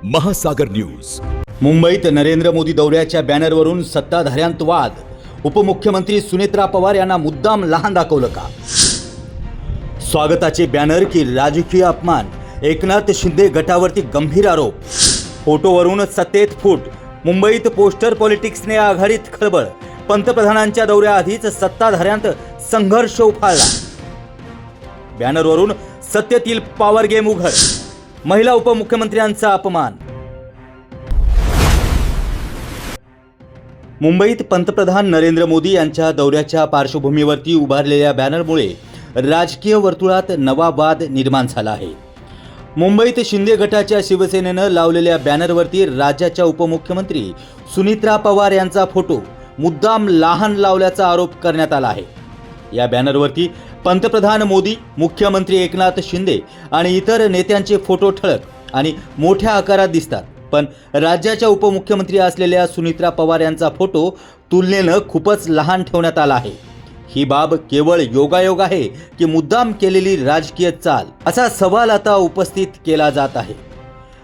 महासागर न्यूज। मुंबईत नरेंद्र मोदी दौऱ्याच्या बॅनरवरून सत्ताधाऱ्यांत वाद। उपमुख्यमंत्री सुनेत्रा पवार यांना मुद्दाम लहान दाखवलं का? स्वागताचे बॅनर की राजकीय अपमान? एकनाथ शिंदे गटावरती गंभीर आरोप। फोटोवरून सत्तेत फूट। मुंबईत पोस्टर पॉलिटिक्सने आघाडीत खळबळ। पंतप्रधानांच्या दौऱ्याआधीच सत्ताधाऱ्यांत संघर्ष उफाळला। बॅनरवरून सत्तेतील पॉवर गेम उघड। महिला उपमुख्यमंत्र्यांचा अपमान। मुंबईत पंतप्रधान नरेंद्र मोदी यांच्या दौऱ्याच्या पार्श्वभूमीवरती उभारलेल्या बॅनरमुळे राजकीय वर्तुळात नवा वाद निर्माण झाला आहे। मुंबईत शिंदे गटाच्या शिवसेनेनं लावलेल्या बॅनरवरती राज्याच्या उपमुख्यमंत्री सुनेत्रा पवार यांचा फोटो मुद्दाम लहान लावल्याचा आरोप करण्यात आला आहे। या बॅनरवरती पंतप्रधान मोदी, मुख्यमंत्री एकनाथ शिंदे आणि इतर नेत्यांचे फोटो ठळक आणि मोठ्या आकारात दिसतात, पण राज्याच्या उपमुख्यमंत्री असलेल्या सुनेत्रा पवार यांचा फोटो तुलनेनं खूपच लहान ठेवण्यात आला आहे। ही बाब केवळ योगायोग आहे की मुद्दाम केलेली राजकीय चाल, असा सवाल आता उपस्थित केला जात आहे।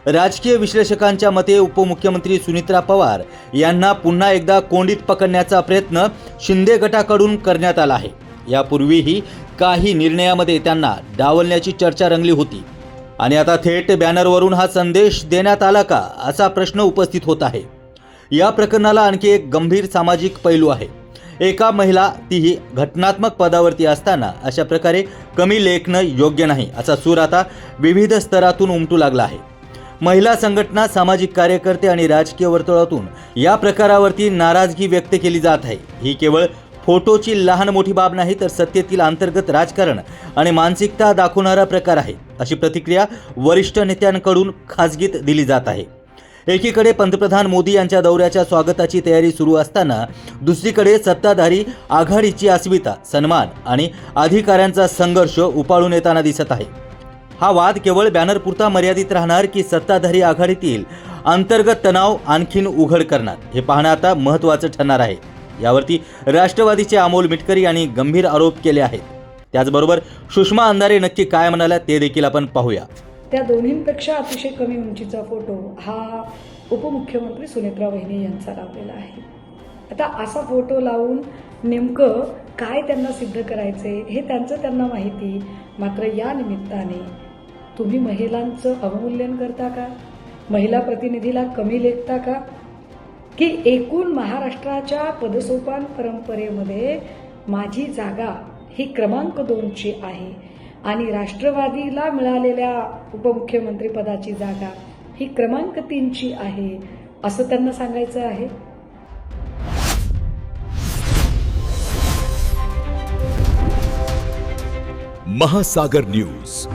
राजकीय विश्लेषकांच्या मते उपमुख्यमंत्री सुनेत्रा पवार यांना पुन्हा एकदा कोंडीत पकडण्याचा प्रयत्न शिंदे गटाकडून करण्यात आला आहे। यापूर्वीही काही निर्णयामध्ये त्यांना डावलण्याची चर्चा रंगली होती आणि आता थेट बॅनरवरून हा संदेश देण्यात आला का, असा प्रश्न उपस्थित होत आहे। या प्रकरणाला आणखी एक गंभीर सामाजिक पैलू आहे। एका महिला, तीही घटनात्मक पदावरती असताना अशा प्रकारे कमी लेखणं योग्य नाही, असा सूर आता विविध स्तरातून उमटू लागला आहे। महिला संघटना, सामाजिक कार्यकर्ते आणि राजकीय वर्तुळातून या प्रकारावरती नाराजगी व्यक्त केली जात आहे। ही केवळ फोटोची लहान मोठी बाब नाही, तर सत्तेतील अंतर्गत राजकारण आणि मानसिकता दाखवणारा प्रकार आहे, अशी प्रतिक्रिया वरिष्ठ नेत्यांकडून खासगीत दिली जात आहे। एकीकडे पंतप्रधान मोदी यांच्या दौऱ्याच्या स्वागताची तयारी सुरू असताना दुसरीकडे सत्ताधारी आघाडीची अस्मिता, सन्मान आणि अधिकाऱ्यांचा संघर्ष उफाळून येताना दिसत आहे। हा वाद केवळ बॅनरपुरता मर्यादित राहणार की सत्ताधारी आघाडीतील अंतर्गत तणाव आणखीन उघड करणार, हे पाहणं आता महत्त्वाचं ठरणार आहे। यावरती राष्ट्रवादीचे अमोल मिटकरी यांनी गंभीर आरोप केले आहेत। त्याचबरोबर सुषमा अंधारे नक्की काय म्हणाल्या ते देखील आपण पाहूया। त्या दोन्हींपेक्षा अतिशय कमी उंचीचा फोटो हा उपमुख्यमंत्री सुनेत्रा वहिनी यांचा लावलेला आहे। आता असा फोटो लावून नेमकं काय त्यांना सिद्ध करायचे हे त्यांना माहिती। मात्र या निमित्ताने तुम्ही महिलांचं अवमूल्यन करता का? महिला प्रतिनिधीला कमी लेखता का? की एकूण महाराष्ट्राच्या पदसोपान परंपरेमध्ये माझी जागा ही क्रमांक 2ची आहे आणि राष्ट्रवादीला मिळालेल्या उपमुख्यमंत्री पदाची जागा ही क्रमांक 3ची आहे, असं त्यांना सांगायचं आहे। महासागर न्यूज।